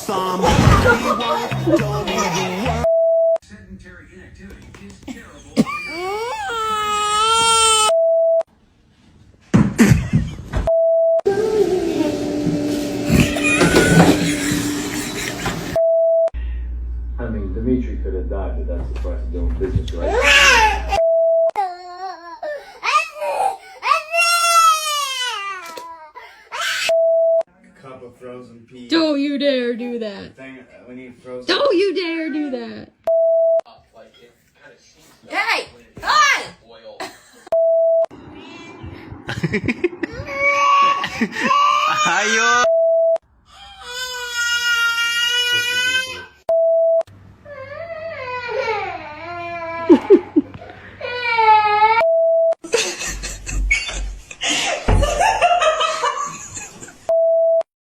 somebody once told me the world. Sedentary inactivity is terrible. I mean, Dimitri could have died, but that's the price of doing business, right? Cup of frozen peas. Don't you dare do that. We need frozen. Don't you dare do that. Hey! Hi! Ayo.